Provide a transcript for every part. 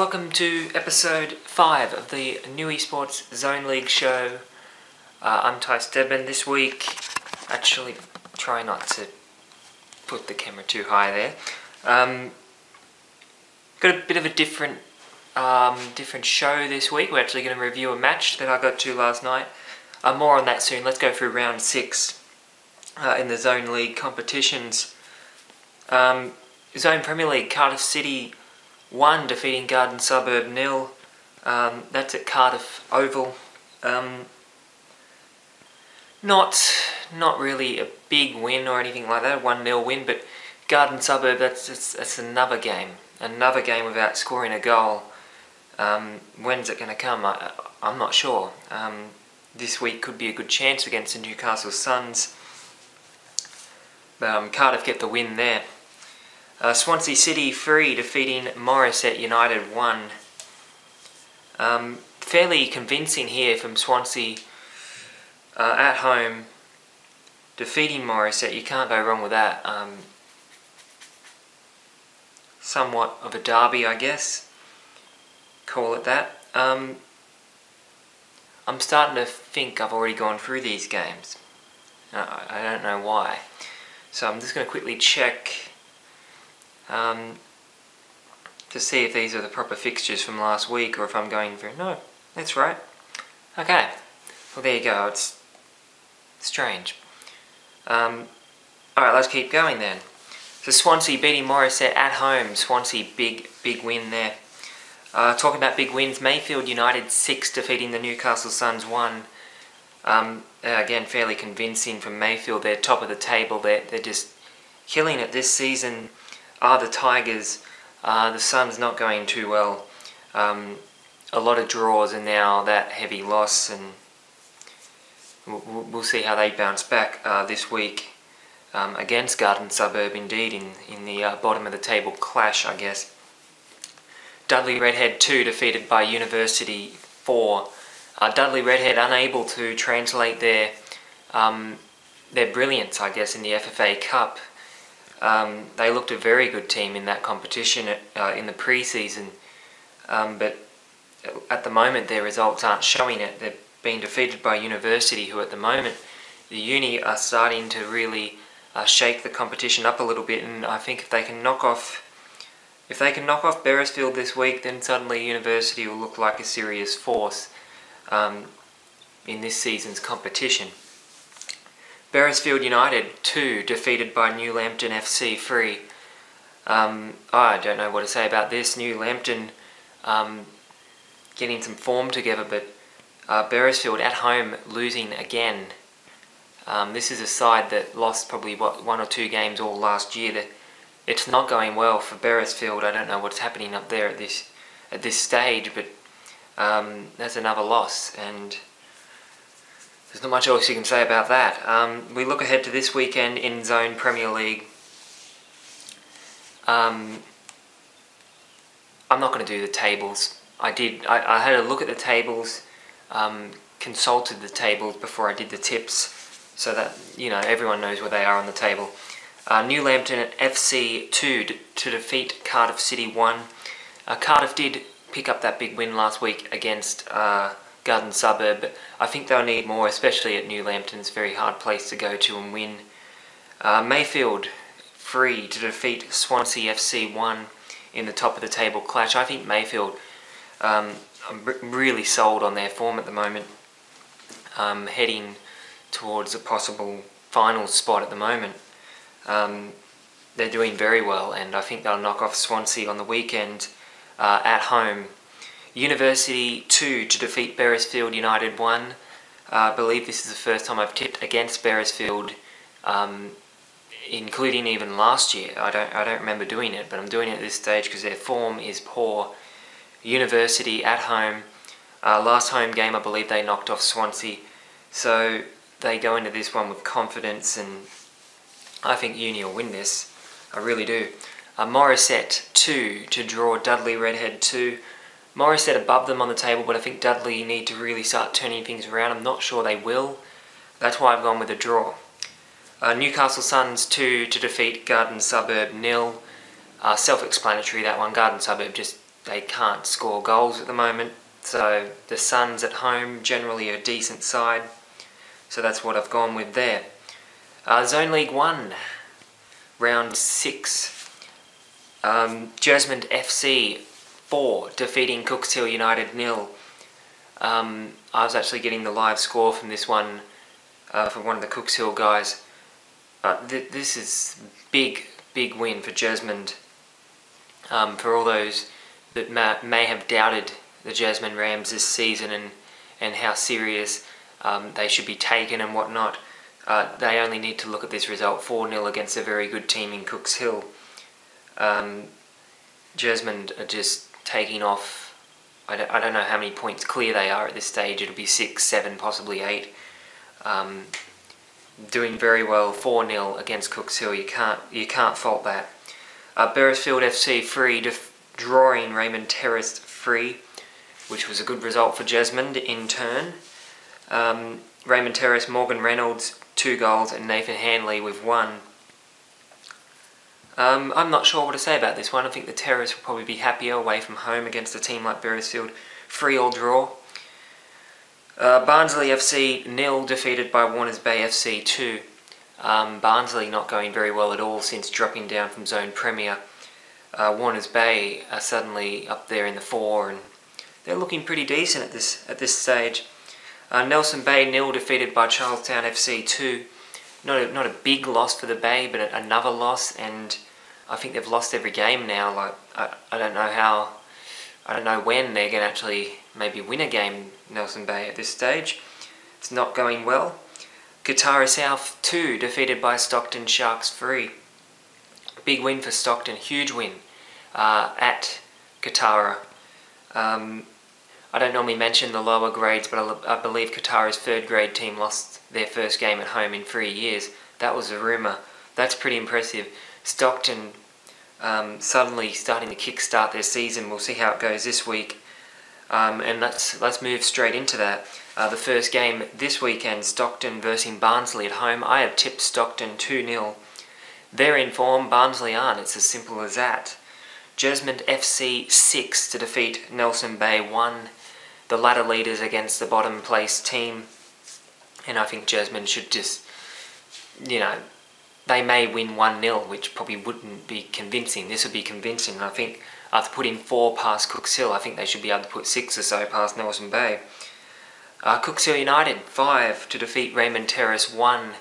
welcome to episode 5 of the New Esports Zone League show. I'm Ty Stedman. This week, actually try not to put the camera too high there. Got a bit of a different show this week. We're actually going to review a match that I got to last night. More on that soon. Let's go through round 6 in the Zone League competitions. Zone Premier League, Cardiff City 1 defeating Garden Suburb 0. That's at Cardiff Oval. Not really a big win or anything like that, a 1-0 win, but Garden Suburb, that's another game without scoring a goal. When's it going to come? I'm not sure. This week could be a good chance against the Newcastle Suns. But Cardiff get the win there. Swansea City 3 defeating Morisset United 1. Fairly convincing here from Swansea at home, defeating Morisset. You can't go wrong with that. Somewhat of a derby, I guess. Call it that. I'm starting to think I've already gone through these games. I don't know why. So I'm just going to quickly check to see if these are the proper fixtures from last week or if I'm going through. No, that's right. Okay, well there you go. It's strange. Alright, let's keep going then. So Swansea beating Morisset at home. Swansea big win there. Talking about big wins, Mayfield United 6 defeating the Newcastle Suns 1. Again, fairly convincing from Mayfield. They're top of the table. They're just killing it this season. The Tigers. The Suns not going too well. A lot of draws and now that heavy loss, and we'll see how they bounce back this week against Garden Suburb, indeed, in the bottom of the table clash, I guess. Dudley Redhead 2 defeated by University 4. Dudley Redhead unable to translate their brilliance, I guess, in the FFA Cup. They looked a very good team in that competition in the pre-season, but at the moment their results aren't showing it. They're being defeated by University, who at the moment, the Uni are starting to really shake the competition up a little bit, and I think if they can knock off Beresfield this week, then suddenly University will look like a serious force in this season's competition. Beresfield United 2 defeated by New Lambton FC 3. I don't know what to say about this. New Lambton getting some form together, but Beresfield at home losing again. This is a side that lost probably 1 or 2 games all last year. It's not going well for Beresfield. I don't know what's happening up there at this stage, but that's another loss, and there's not much else you can say about that. We look ahead to this weekend in Zone Premier League. I'm not going to do the tables. I had a look at the tables, consulted the tables before I did the tips, so that everyone knows where they are on the table. New Lambton FC 2 to defeat Cardiff City 1. Cardiff did pick up that big win last week against Garden Suburb, but I think they'll need more, especially at New Lambton. It's a very hard place to go to and win. Mayfield 3 to defeat Swansea FC 1 in the top of the table clash. I think Mayfield, I'm really sold on their form at the moment, heading towards a possible final spot at the moment. They're doing very well, and I think they'll knock off Swansea on the weekend at home. University 2 to defeat Beresfield United 1. I believe this is the first time I've tipped against Beresfield, including even last year. I don't remember doing it, but I'm doing it at this stage because their form is poor. University at home. Last home game, I believe they knocked off Swansea, so they go into this one with confidence, and I think Uni will win this. I really do. Morisset 2 to draw Dudley Redhead 2. Morisset above them on the table, but I think Dudley need to really start turning things around. I'm not sure they will. That's why I've gone with a draw. Newcastle Suns 2 to defeat Garden Suburb 0. Self-explanatory, that one. Garden Suburb just they can't score goals at the moment. So the Suns at home, generally a decent side. So that's what I've gone with there. Zone League 1, round 6. Jesmond FC 4 defeating Cookshill United 0. I was actually getting the live score from this one for one of the Cookshill guys. This is big win for Jesmond. For all those that may have doubted the Jesmond Rams this season and how serious they should be taken and whatnot, they only need to look at this result, 4-0 against a very good team in Cookshill. Jesmond are just taking off. I don't know how many points clear they are at this stage. It'll be 6, 7, possibly 8. Doing very well, 4-0 against Cookshill. You can't fault that. Beresfield FC 3 drawing Raymond Terrace 3, which was a good result for Jesmond in turn. Raymond Terrace, Morgan Reynolds 2 goals and Nathan Hanley with 1. I'm not sure what to say about this one. I think the Terrace will probably be happier away from home against a team like Beresfield. 3-3 draw. Barnsley FC 0 defeated by Warners Bay FC 2. Barnsley not going very well at all since dropping down from Zone Premier. Warners Bay are suddenly up there in the 4 and they're looking pretty decent at this stage. Nelson Bay 0 defeated by Charlestown FC 2. Not a big loss for the Bay, but another loss, and I think they've lost every game now. Like I don't know when they're going to actually maybe win a game, Nelson Bay, at this stage. It's not going well. Katara South 2 defeated by Stockton Sharks 3. Big win for Stockton, huge win at Katara. I don't normally mention the lower grades, but I believe Katara's 3rd grade team lost their first game at home in 3 years. That was a rumour. That's pretty impressive. Stockton suddenly starting to kickstart their season. We'll see how it goes this week. And let's move straight into that. The first game this weekend, Stockton versus Barnsley at home. I have tipped Stockton 2-0. They're in form, Barnsley aren't. It's as simple as that. Jesmond FC 6 to defeat Nelson Bay 1. The ladder leaders against the bottom place team. And I think Jesmond should just, they may win 1-0, which probably wouldn't be convincing. This would be convincing. I think after putting 4 past Cookshill, I think they should be able to put 6 or so past Nelson Bay. Cookshill United 5 to defeat Raymond Terrace 1.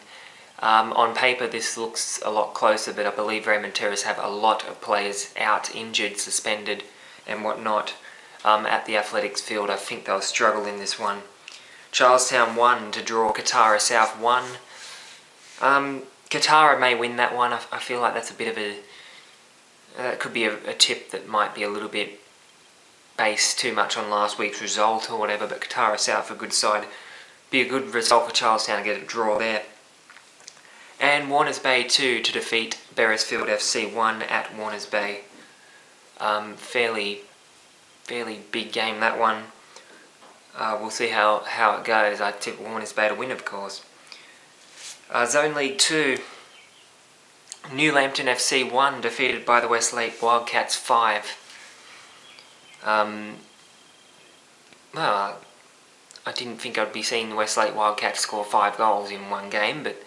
On paper this looks a lot closer, but I believe Raymond Terrace have a lot of players out, injured, suspended and whatnot. At the athletics field, I think they'll struggle in this one. Charlestown 1 to draw Katara South 1. Katara may win that one. I feel like that's a bit of a... That could be a tip that might be a little bit based too much on last week's result or whatever, but Katara South, a good side. Be a good result for Charlestown to get a draw there. And Warners Bay 2 to defeat Beresfield FC 1 at Warners Bay. Fairly big game, that one. We'll see how it goes. I tip Warners Bay to win, of course. Zone League 2. New Lambton FC 1 defeated by the Westlake Wildcats 5. Well, I didn't think I'd be seeing the Westlake Wildcats score 5 goals in one game, but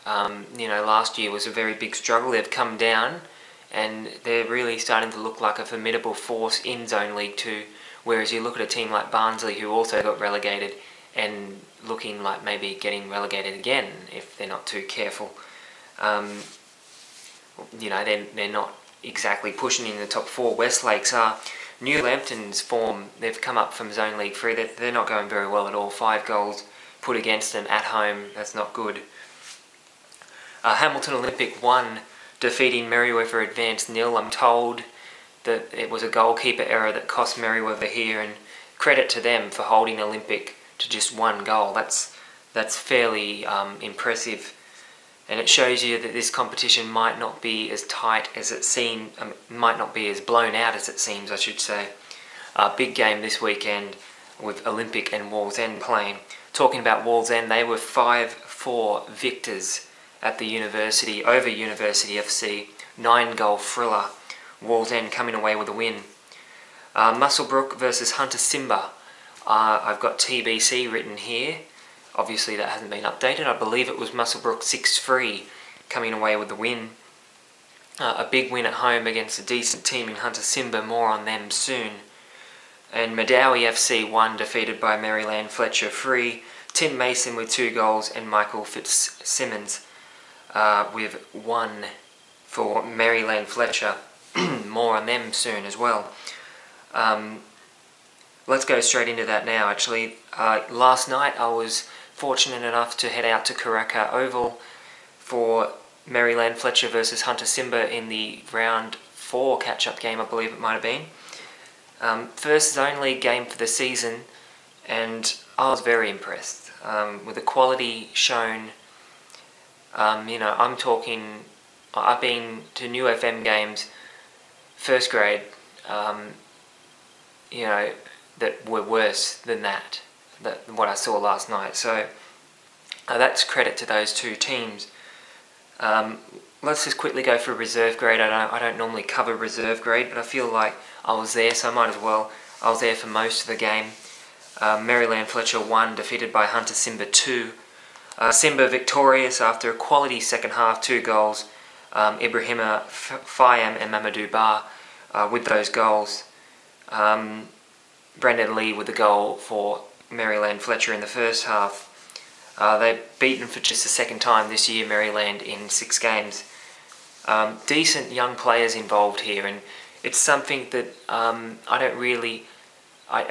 last year was a very big struggle. They've come down and they're really starting to look like a formidable force in Zone League 2, whereas you look at a team like Barnsley, who also got relegated and looking like maybe getting relegated again if they're not too careful. They're not exactly pushing in the top 4. Westlakes are. New Lambton's form, they've come up from Zone League 3, they're not going very well at all. 5 goals put against them at home, that's not good. Hamilton Olympic 1 defeating Merriweather Advanced 0. I'm told that it was a goalkeeper error that cost Merriweather here, and credit to them for holding Olympic to just 1 goal. That's fairly impressive, and it shows you that this competition might not be as tight as it seems, might not be as blown out as it seems, I should say. Big game this weekend with Olympic and Wallsend playing. Talking about Wallsend, they were 5-4 victors at the University, over University FC. 9-goal thriller. Wallsend coming away with a win. Muswellbrook versus Hunter Simba. I've got TBC written here. Obviously that hasn't been updated. I believe it was Muswellbrook 6-3 coming away with the win. A big win at home against a decent team in Hunter Simba. More on them soon. And Madawi FC 1 defeated by Maryland-Fletcher 3. Tim Mason with 2 goals and Michael Fitzsimmons with 1 for Maryland-Fletcher. More on them soon as well. Let's go straight into that now actually. Last night I was fortunate enough to head out to Karaka Oval for Maryland-Fletcher versus Hunter Simba in the round 4 catch-up game, I believe it might have been. First zone league game for the season, and I was very impressed with the quality shown. I'm talking, I've been to New FM games, first grade, that were worse than that what I saw last night. So that's credit to those two teams. Let's just quickly go for reserve grade. I don't normally cover reserve grade, but I feel like I was there, so I might as well. I was there for most of the game. Maryland-Fletcher 1, defeated by Hunter Simba 2. Simba victorious after a quality second half, 2 goals. Ibrahima Fayam and Mamadou Ba with those goals. Brendan Lee with the goal for Maryland-Fletcher in the first half. They've beaten for just the second time this year, Maryland, in 6 games. Decent young players involved here, and it's something that I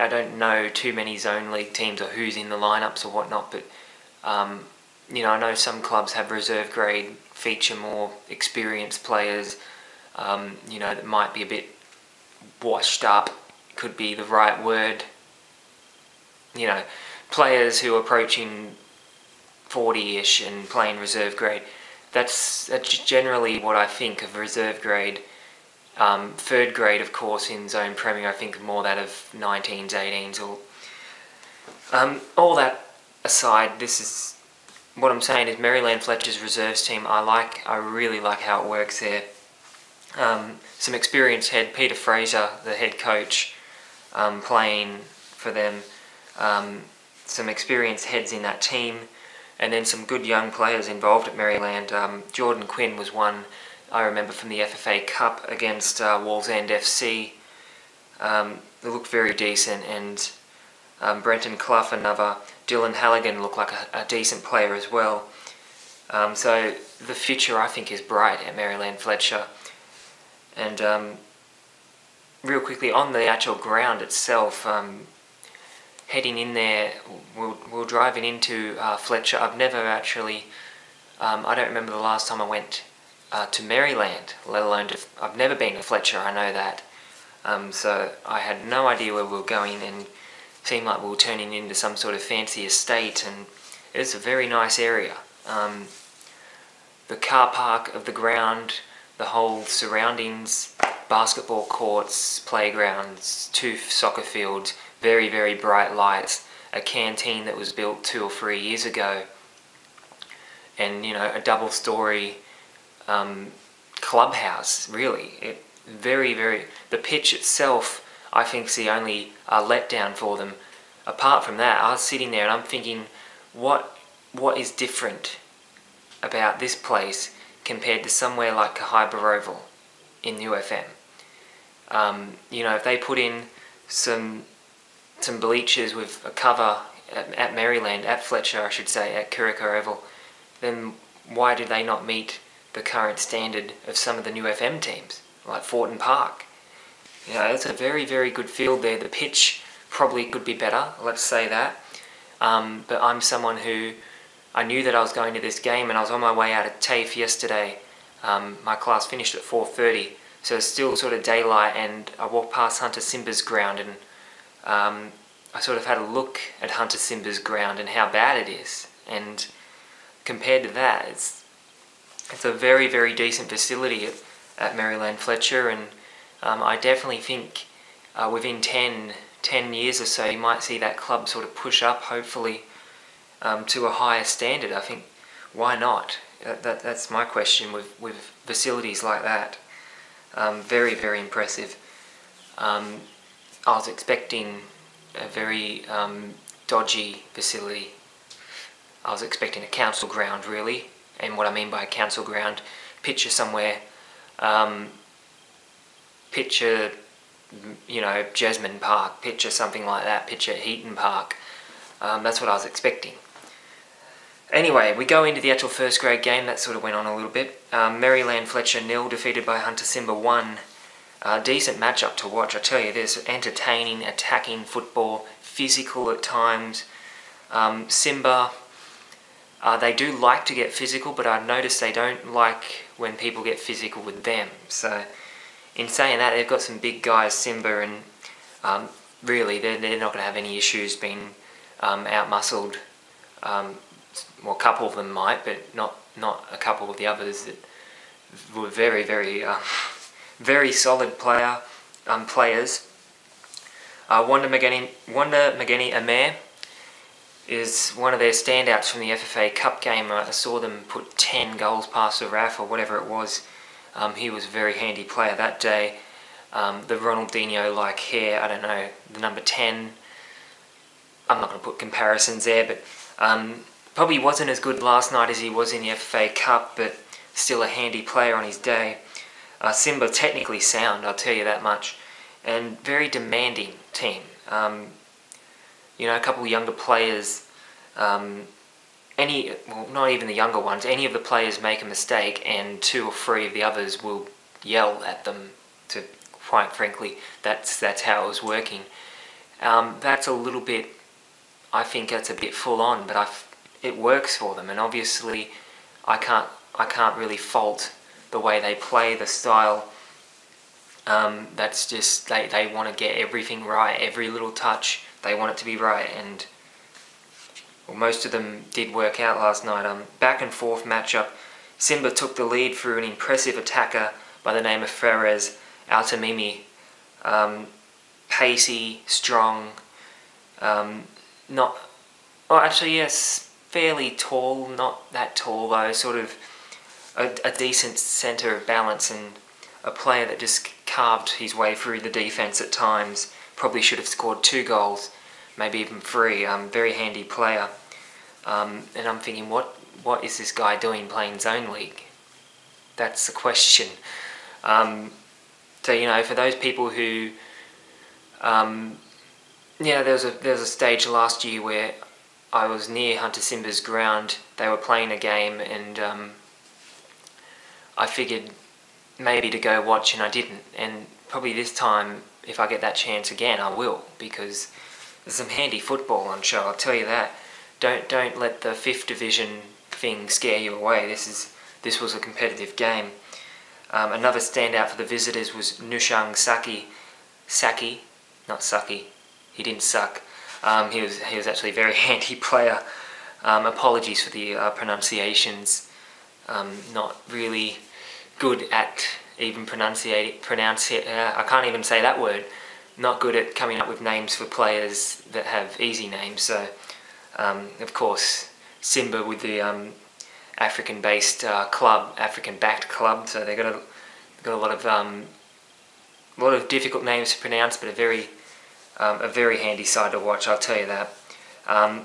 don't know too many zone league teams or who's in the lineups or whatnot, but I know some clubs have reserve grade, feature more experienced players, that might be a bit washed up, could be the right word. Players who are approaching 40-ish and playing reserve grade. That's generally what I think of reserve grade. Third grade, of course, in Zone Premier, I think more that of 19s, 18s, or all that aside. This is what I'm saying is Maryland-Fletcher's reserves team. I really like how it works there. Some experienced head, Peter Fraser, the head coach, playing for them. Some experienced heads in that team, and then some good young players involved at Maryland. Jordan Quinn was one I remember from the FFA Cup against Wallsend FC. They looked very decent, and Brenton Clough, another. Dylan Halligan looked like a decent player as well. So the future, I think, is bright at Maryland-Fletcher. And real quickly, on the actual ground itself, heading in there, we're driving into Fletcher. I've never actually, I don't remember the last time I went to Maryland, let alone I've never been to Fletcher, I know that. So I had no idea where we were going, and it seemed like we were turning into some sort of fancy estate, and it's a very nice area. The car park of the ground, the whole surroundings, basketball courts, playgrounds, 2 soccer fields, very, very bright lights, a canteen that was built 2 or 3 years ago, and a double-story clubhouse. Really, the pitch itself, I think, is the only letdown for them. Apart from that, I was sitting there and I'm thinking, what is different about this place compared to somewhere like Kahibah Oval in UFM? If they put in some bleachers with a cover at Maryland, at Fletcher I should say, at Karaka Oval, then why do they not meet the current standard of some of the new FM teams, like Fortin Park? It's a very, very good field there. The pitch probably could be better, let's say that. But I'm someone who, I knew that I was going to this game, and I was on my way out of TAFE yesterday. My class finished at 4:30, so it's still sort of daylight, and I walked past Hunter Simba's ground, and I sort of had a look at Hunter Simba's ground and how bad it is, and compared to that, it's a very, very decent facility at Maryland-Fletcher, and I definitely think within 10 years or so you might see that club sort of push up, hopefully, to a higher standard. I think, why not? That's my question with facilities like that. Very, very impressive. I was expecting a very dodgy facility. I was expecting a council ground, really, and what I mean by a council ground, picture somewhere, picture, you know, Jasmine Park, picture something like that, picture Heaton Park. That's what I was expecting. Anyway, we go into the actual first grade game. That sort of went on a little bit. Maryland-Fletcher 0, defeated by Hunter Simba 1. Decent matchup to watch, I tell you this. Entertaining, attacking football, physical at times. Simba, they do like to get physical, but I've noticed they don't like when people get physical with them. So, in saying that, they've got some big guys, Simba, and really, they're not going to have any issues being out-muscled. Well, a couple of them might, but not a couple of the others that were very, very, very solid players. Wanda Mageni Amare is one of their standouts from the FFA Cup game. I saw them put 10 goals past the RAF or whatever it was. He was a very handy player that day. The Ronaldinho-like hair, I don't know, the number 10. I'm not going to put comparisons there, but probably wasn't as good last night as he was in the FFA Cup, but still a handy player on his day. Simba technically sound, I'll tell you that much, and very demanding team. You know, a couple of younger players, well, not even the younger ones, any of the players make a mistake and 2 or 3 of the others will yell at them. To quite frankly, that's how it was working. That's a little bit, I think that's a bit full on, but it works for them, and obviously I can't really fault the way they play, the style. That's just, they want to get everything right, every little touch, they want it to be right, and well, most of them did work out last night. Back and forth matchup. Simba took the lead through an impressive attacker by the name of Ferez Altamimi. Pacey, strong, not, well actually yes, fairly tall, not that tall though, sort of a decent centre of balance, and a player that just carved his way through the defence at times. Probably should have scored 2 goals, maybe even 3. Very handy player. And I'm thinking, what is this guy doing playing Zone League? That's the question. So, you know, for those people who, yeah, there was a stage last year where I was near Hunter Simba's ground. They were playing a game, and I figured maybe to go watch, and I didn't. And probably this time, if I get that chance again, I will, because there's some handy football on show, I'll tell you that. Don't let the 5th division thing scare you away. This was a competitive game. Another standout for the visitors was Nushang Saki, not Sucky. He didn't suck. He was actually a very handy player. Apologies for the pronunciations. Not really good at even I can't even say that word. Not good at coming up with names for players that have easy names. So, of course, Simba with the African-based club, African-backed club. So they got a lot of difficult names to pronounce, but a very handy side to watch. I'll tell you that.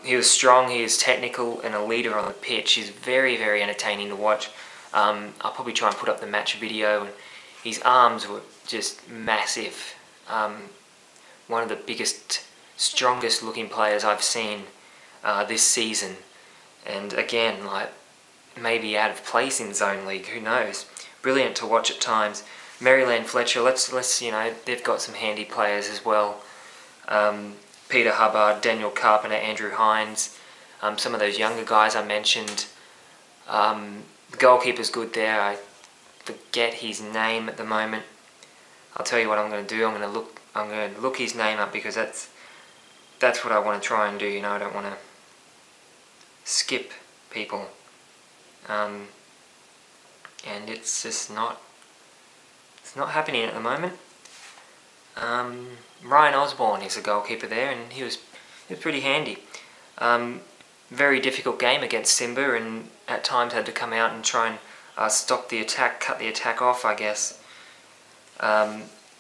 He was strong. He is technical and a leader on the pitch. He's very, very entertaining to watch. I'll probably try and put up the match video. And his arms were just massive. One of the biggest, strongest looking players I've seen this season. And again, like, maybe out of place in Zone League, who knows. Brilliant to watch at times. Maryland-Fletcher, let's you know, they've got some handy players as well. Peter Hubbard, Daniel Carpenter, Andrew Hines, some of those younger guys I mentioned. The goalkeeper's good there. I forget his name at the moment. I'll tell you what I'm going to do. I'm going to look his name up, because that's what I want to try and do. You know, I don't want to skip people. And it's just not happening at the moment. Ryan Osborne is a goalkeeper there, and he was pretty handy. Very difficult game against Simba, and at times had to come out and try and stop the attack, cut the attack off, I guess.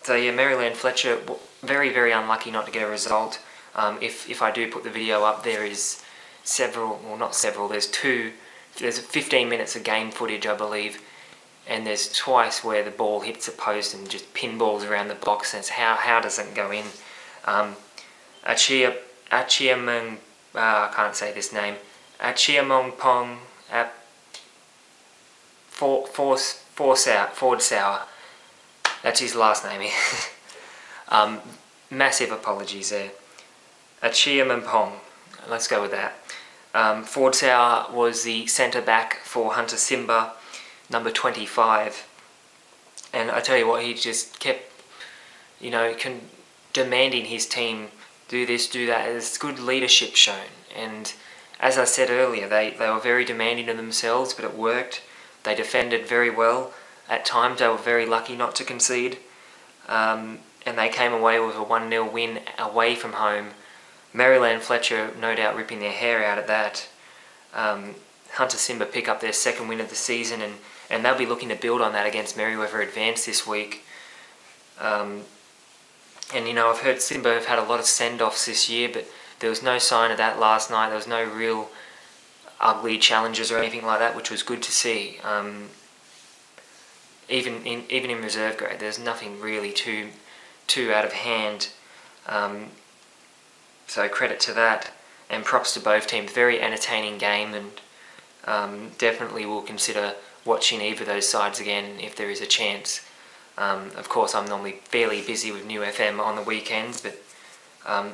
So yeah, Maryland-Fletcher, very, very unlucky not to get a result. If I do put the video up, there is several, well not several, there's 15 minutes of game footage, I believe, and there's twice where the ball hits a post and just pinballs around the box, and it's how does it go in? Achiamong, I can't say this name, Achiamongpong Ford Sour, that's his last name. Massive apologies there. Achiamongpong, let's go with that. Ford Sour was the centre back for Hunter Simba, number 25, and I tell you what, he just kept, demanding his team do this, do that. There's good leadership shown, and as I said earlier, they were very demanding of themselves, but it worked. They defended very well. At times they were very lucky not to concede, and they came away with a 1-0 win away from home. Maryland-Fletcher no doubt ripping their hair out at that. Hunter Simba pick up their second win of the season, and they'll be looking to build on that against Merryweather Advance this week. And I've heard Simba have had a lot of send-offs this year, but there was no sign of that last night. There was no real ugly challenges or anything like that, which was good to see. Even in reserve grade, there's nothing really too out of hand. So credit to that, and props to both teams. Very entertaining game, and definitely will consider watching either of those sides again if there is a chance. Of course, I'm normally fairly busy with New FM on the weekends, but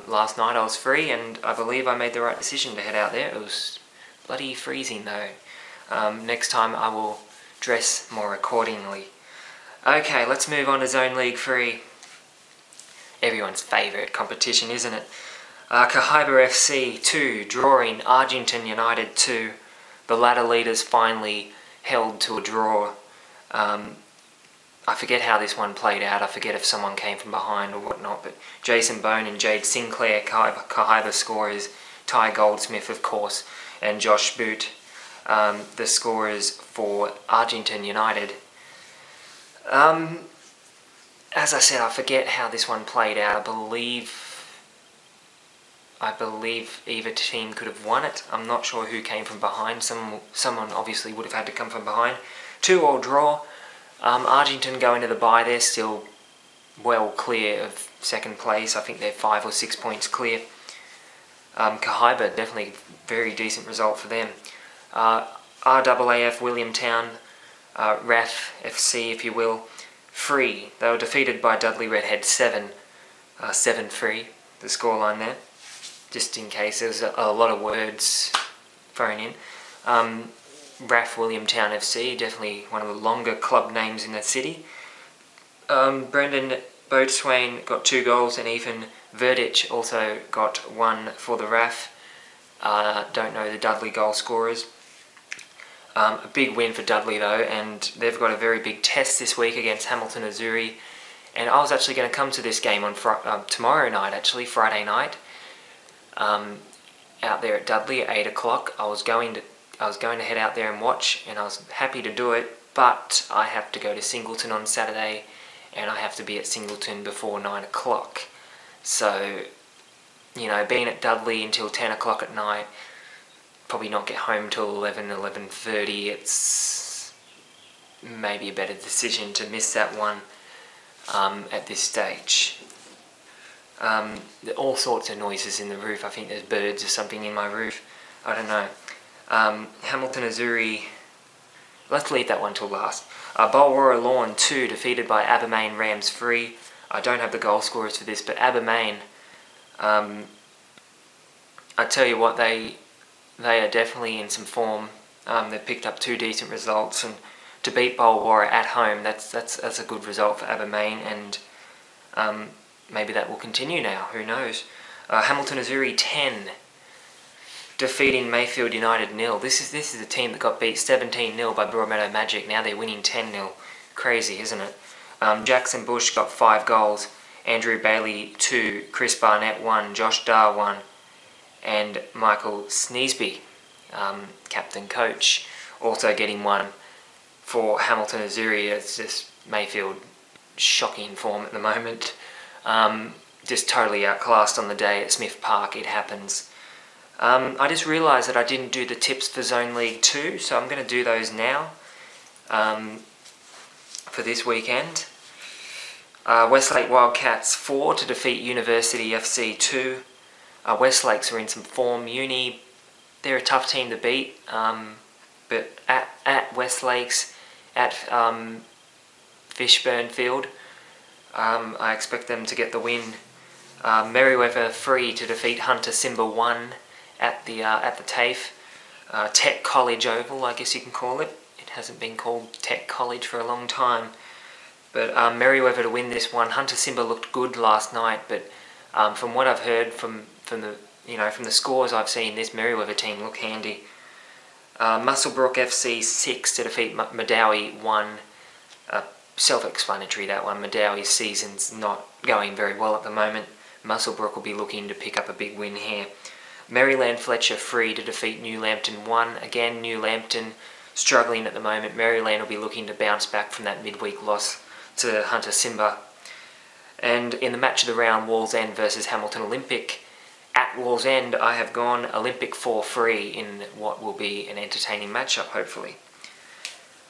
last night I was free, and I believe I made the right decision to head out there. It was bloody freezing though. Next time I will dress more accordingly. Okay, let's move on to Zone League 3. Everyone's favourite competition, isn't it? Cahibah FC 2, drawing Argentine United 2. The ladder leaders finally held to a draw. I forget how this one played out. I forget if someone came from behind or whatnot, but Jason Bone and Jade Sinclair, Cahibah scorers, Ty Goldsmith of course, and Josh Boot, the scorers for Argentine United. As I said, I forget how this one played out. I believe either team could have won it. I'm not sure who came from behind. Someone obviously would have had to come from behind. 2-2 draw. Argentine go into the bye. They're still well clear of second place. I think they're 5 or 6 points clear. Cahibah, definitely very decent result for them. RAAF Williamtown, RAF FC if you will, 3. They were defeated by Dudley Redhead 7-3, the scoreline there. Just in case there's a lot of words thrown in. RAF Williamtown FC, definitely one of the longer club names in the city. Brendan Boatswain got 2 goals, and Ethan Verdich also got 1 for the RAF. Don't know the Dudley goal scorers. A big win for Dudley though, and they've got a very big test this week against Hamilton Azuri. And I was actually going to come to this game on tomorrow night, actually, Friday night. Out there at Dudley at 8 o'clock. I was going to head out there and watch, and I was happy to do it, but I have to go to Singleton on Saturday, and I have to be at Singleton before 9 o'clock. So, being at Dudley until 10 o'clock at night, probably not get home till 11:30. It's maybe a better decision to miss that one at this stage. There are all sorts of noises in the roof. I think there's birds or something in my roof. I don't know. Hamilton Azuri, let's leave that one till last. Bulwarra Lawn 2, defeated by Abermain Rams 3. I don't have the goal scorers for this, but Abermain, I tell you what, they are definitely in some form. They've picked up 2 decent results, and to beat Bulwarra at home, that's a good result for Abermain, and maybe that will continue now, who knows. Hamilton Azuri 10, defeating Mayfield United 0. This is a team that got beat 17-0 by Broadmeadow Magic. Now they're winning 10-0. Crazy, isn't it? Jackson Bush got 5 goals. Andrew Bailey 2, Chris Barnett 1, Josh Dar 1, and Michael Sneesby, captain coach, also getting 1 for Hamilton Azuri. It's just Mayfield shocking form at the moment. just totally outclassed on the day at Smith Park. It happens. I just realised that I didn't do the tips for Zone League 2, so I'm going to do those now for this weekend. Westlake Wildcats 4 to defeat University FC 2. Westlakes are in some form. Uni, they're a tough team to beat, but at Westlakes, at Fishburn Field, I expect them to get the win. Merriweather 3 to defeat Hunter Simba 1 at the TAFE. Tech College Oval, I guess you can call it. It hasn't been called Tech College for a long time. But Merriweather to win this one. Hunter Simba looked good last night, but from what I've heard from the scores I've seen, this Merriweather team look handy. Musselbrook FC 6 to defeat Madawi 1. Self-explanatory, that one. Madawi's season's not going very well at the moment. Musselbrook will be looking to pick up a big win here. Maryland-Fletcher 3 to defeat New Lambton 1. Again, New Lambton struggling at the moment. Maryland will be looking to bounce back from that midweek loss to Hunter Simba. And in the match of the round, Wallsend versus Hamilton Olympic. At Wallsend, I have gone Olympic 4-3 in what will be an entertaining matchup, hopefully.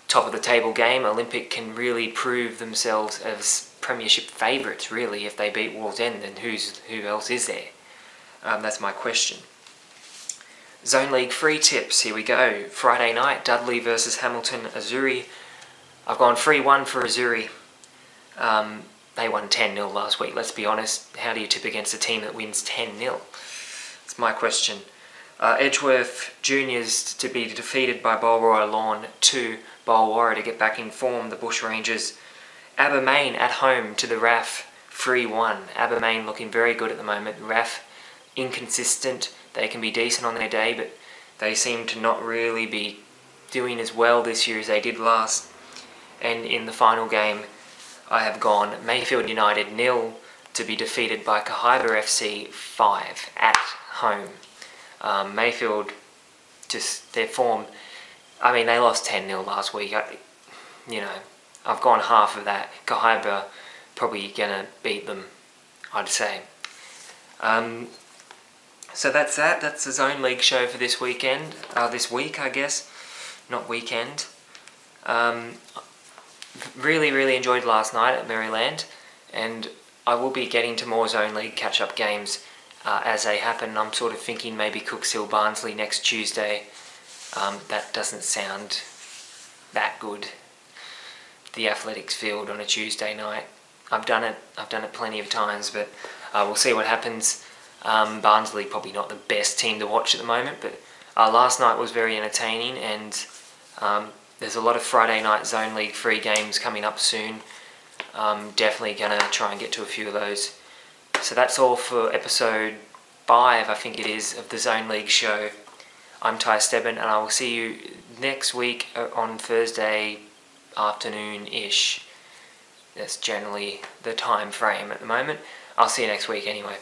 Top of the table game, Olympic can really prove themselves as premiership favourites, really. If they beat Wallsend, then who else is there? That's my question. Zone League free tips, here we go. Friday night, Dudley versus Hamilton Azuri. I've gone 3-1 for Azuri. They won 10-0 last week, let's be honest. How do you tip against a team that wins 10-0? That's my question. Edgeworth Juniors to be defeated by Bulwarra Lawn 2. Bulwarra to get back in form, the Bush Rangers. Abermain at home to the RAF 3-1. Abermain looking very good at the moment. RAF inconsistent. They can be decent on their day, but they seem to not really be doing as well this year as they did last. And in the final game, I have gone Mayfield United 0 to be defeated by Cahiba FC 5 at home. Mayfield, just their form, I mean, they lost 10-0 last week. I've gone half of that. Cahiba probably going to beat them, I'd say. So that's that. That's the Zone League show for this weekend. This week, I guess. Not weekend. Really enjoyed last night at Maryland, and I will be getting to more Zone League catch-up games as they happen. I'm sort of thinking maybe Cooks Hill Barnsley next Tuesday. That doesn't sound that good. The athletics field on a Tuesday night. I've done it plenty of times, but we'll see what happens. Barnsley probably not the best team to watch at the moment, but last night was very entertaining, and there's a lot of Friday night Zone League free games coming up soon. Definitely going to try and get to a few of those. So that's all for episode 5, I think it is, of the Zone League show. I'm Ty Stebbin, and I will see you next week on Thursday afternoon-ish. That's generally the time frame at the moment. I'll see you next week anyway.